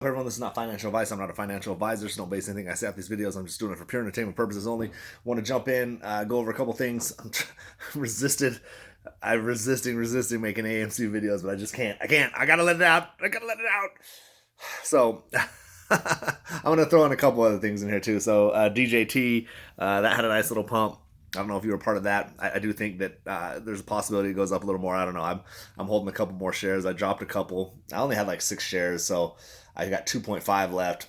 Everyone, this is not financial advice. I'm not a financial advisor, so don't base anything I say off these videos. I'm just doing it for pure entertainment purposes only. Want to jump in, go over a couple things. Resisted. I'm resisting making AMC videos, but I just can't. I can't. I gotta let it out. I gotta let it out. So I'm gonna throw in a couple other things in here too. So DJT, that had a nice little pump. I don't know if you were part of that. I do think that there's a possibility it goes up a little more. I don't know. I'm holding a couple more shares. I dropped a couple. I only had like 6 shares, so I got 2.5 left.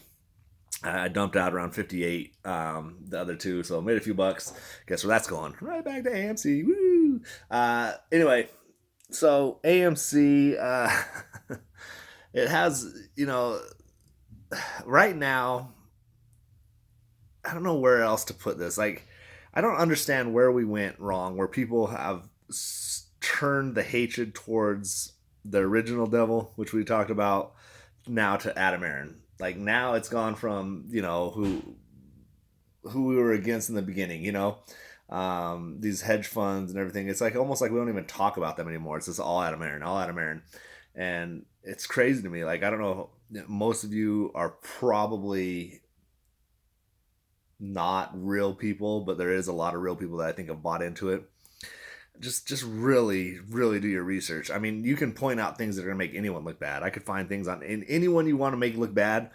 I dumped out around 58, the other two, so made a few bucks. Guess where that's going? Right back to AMC. Woo! Anyway, so AMC, it has, right now, I don't know where else to put this. Like, I don't understand where we went wrong, where people have turned the hatred towards the original devil, which we talked about, now to Adam Aaron. Like now it's gone from who we were against in the beginning. These hedge funds and everything. It's like almost like we don't even talk about them anymore. It's just all Adam Aaron, all Adam Aaron, and it's crazy to me. Like I don't know. Most of you are probably not real people, but there is a lot of real people that I think have bought into it. Just really do your research. I mean, you can point out things that are going to make anyone look bad. I could find things on in anyone you want to make look bad,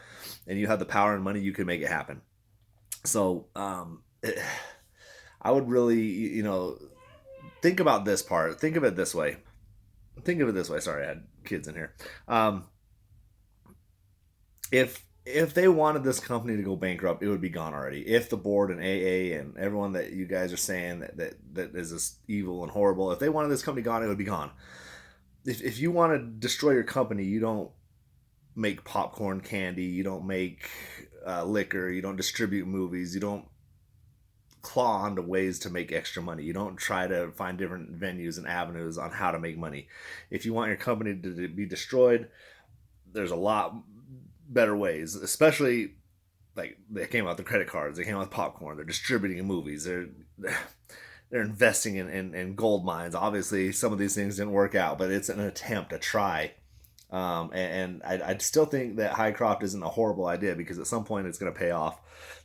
and you have the power and money, you can make it happen. So I would really, think about this part. Think of it this way. Think of it this way. Sorry, I had kids in here. Um, if they wanted this company to go bankrupt, it would be gone already. If the board and AA and everyone that you guys are saying that is this evil and horrible, if they wanted this company gone, it would be gone. If you want to destroy your company, you don't make popcorn candy, you don't make liquor, you don't distribute movies, you don't claw onto ways to make extra money. You don't try to find different venues and avenues on how to make money. If you want your company to be destroyed, there's a lot better ways, especially like they came out with the credit cards, they came out with popcorn, they're distributing movies, they're investing in gold mines. Obviously, some of these things didn't work out, but it's an attempt, a try. And I still think that Highcroft isn't a horrible idea because at some point it's going to pay off.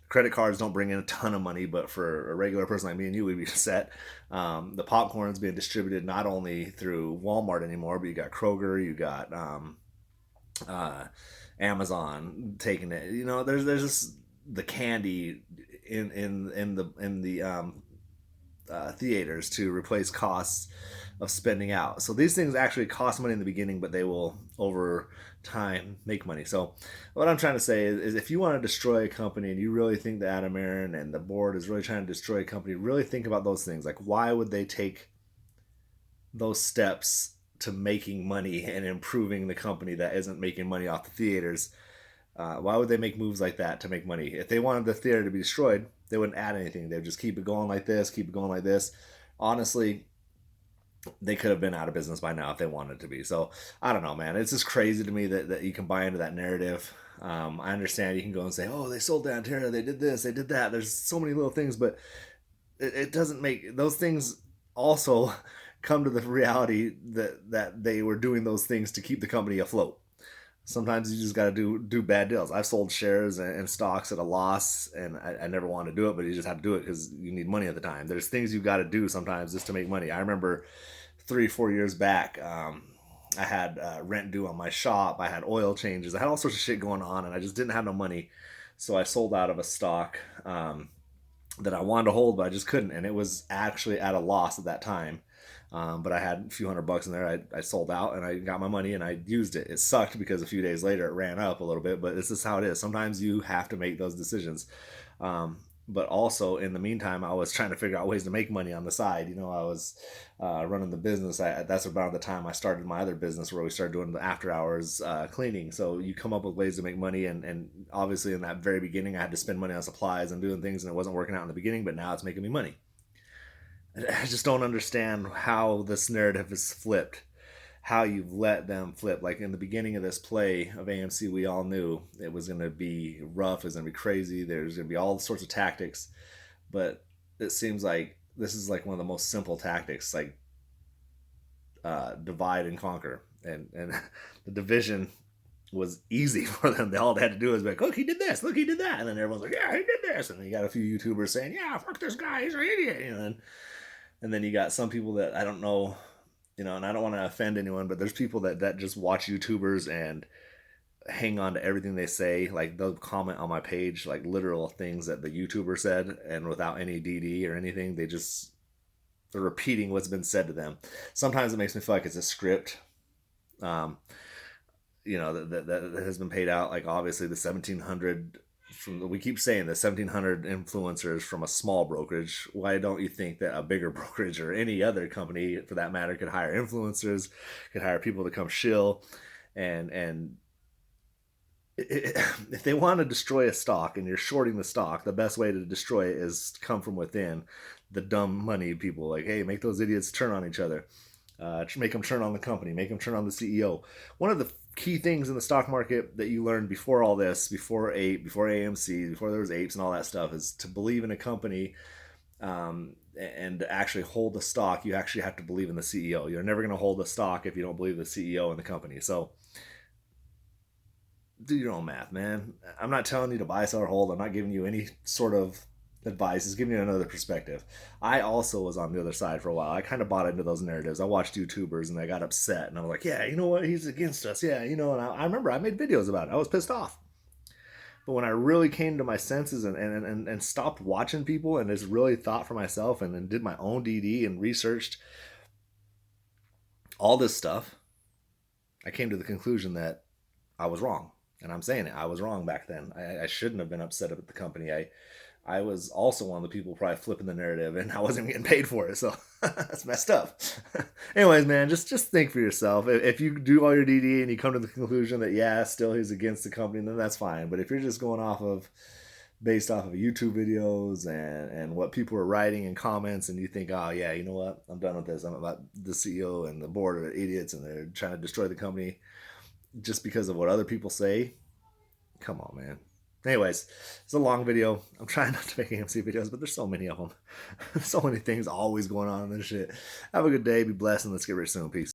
Credit cards don't bring in a ton of money, but for a regular person like me and you, we'd be set. The popcorn's being distributed not only through Walmart anymore, but you got Kroger, you got uh, Amazon taking it. There's just the candy in the theaters to replace costs of spending out. So these things actually cost money in the beginning, but they will over time make money. So what I'm trying to say is if you want to destroy a company and you really think that Adam Aaron and the board is really trying to destroy a company, really think about those things. Like why would they take those steps to making money and improving the company that isn't making money off the theaters? Why would they make moves like that to make money? If they wanted the theater to be destroyed, they wouldn't add anything. They would just keep it going like this, keep it going like this. Honestly, they could have been out of business by now if they wanted to be. So I don't know, man. It's just crazy to me that you can buy into that narrative. I understand you can go and say, oh, they sold down Terra, they did this, they did that. There's so many little things, but it doesn't make those things also come to the reality that they were doing those things to keep the company afloat. Sometimes you just got to do bad deals. I've sold shares and stocks at a loss, and I never wanted to do it, but you just have to do it because you need money at the time. There's things you got to do sometimes just to make money. I remember 3 4 years back, I had rent due on my shop. I had oil changes. I had all sorts of shit going on, and I just didn't have no money. So I sold out of a stock that I wanted to hold, but I just couldn't, and it was actually at a loss at that time. But I had a few $100 in there. I sold out and I got my money and I used it. It sucked because a few days later it ran up a little bit, but this is how it is. Sometimes you have to make those decisions. But also in the meantime, I was trying to figure out ways to make money on the side. I was running the business. That's about the time I started my other business where we started doing the after hours cleaning. So you come up with ways to make money. And obviously in that very beginning, I had to spend money on supplies and doing things and it wasn't working out in the beginning, but now it's making me money. I just don't understand how this narrative is flipped, how you've let them flip. Like in the beginning of this play of AMC, we all knew it was going to be rough, it was going to be crazy, there's going to be all sorts of tactics, but it seems like this is like one of the most simple tactics, like divide and conquer, and the division. was easy for them. All they had to do was be like, look, he did this, look, he did that. And then everyone's like, yeah, he did this. And then you got a few YouTubers saying, yeah, fuck this guy, he's an idiot. And then you got some people that I don't know, and I don't want to offend anyone, but there's people that just watch YouTubers and hang on to everything they say. Like they'll comment on my page, like literal things that the YouTuber said, and without any DD or anything, they're repeating what's been said to them. Sometimes it makes me feel like it's a script. Um, that has been paid out. Like obviously the 1,700 we keep saying the 1,700 influencers from a small brokerage. Why don't you think that a bigger brokerage or any other company for that matter could hire influencers, could hire people to come shill, and if they want to destroy a stock and you're shorting the stock, the best way to destroy it is to come from within. The dumb money people, like, hey, make those idiots turn on each other, make them turn on the company, make them turn on the CEO. One of the key things in the stock market that you learned before all this, before AMC, before there was apes and all that stuff, is to believe in a company, and to actually hold the stock. You actually have to believe in the CEO. You're never going to hold a stock if you don't believe the CEO and the company. So do your own math, man. I'm not telling you to buy, sell, or hold. I'm not giving you any sort of advice. It's giving you another perspective. I also was on the other side for a while. I kind of bought into those narratives. I watched YouTubers and I got upset and I was like, yeah, you know what? He's against us. Yeah, and I remember I made videos about it. I was pissed off. But when I really came to my senses and stopped watching people and just really thought for myself and then did my own DD and researched all this stuff, I came to the conclusion that I was wrong. And I'm saying it. I was wrong back then. I shouldn't have been upset at the company. I was also one of the people probably flipping the narrative, and I wasn't getting paid for it, so that's messed up. Anyways, man, just think for yourself. If you do all your DD and you come to the conclusion that yeah, still he's against the company, then that's fine. But if you're just going based off of YouTube videos and what people are writing in comments, and you think, oh yeah, you know what, I'm done with this. I'm about the CEO and the board are idiots, and they're trying to destroy the company just because of what other people say. Come on, man. Anyways, it's a long video. I'm trying not to make AMC videos, but there's so many of them. So many things always going on in this shit. Have a good day. Be blessed, and let's get rich soon. Peace.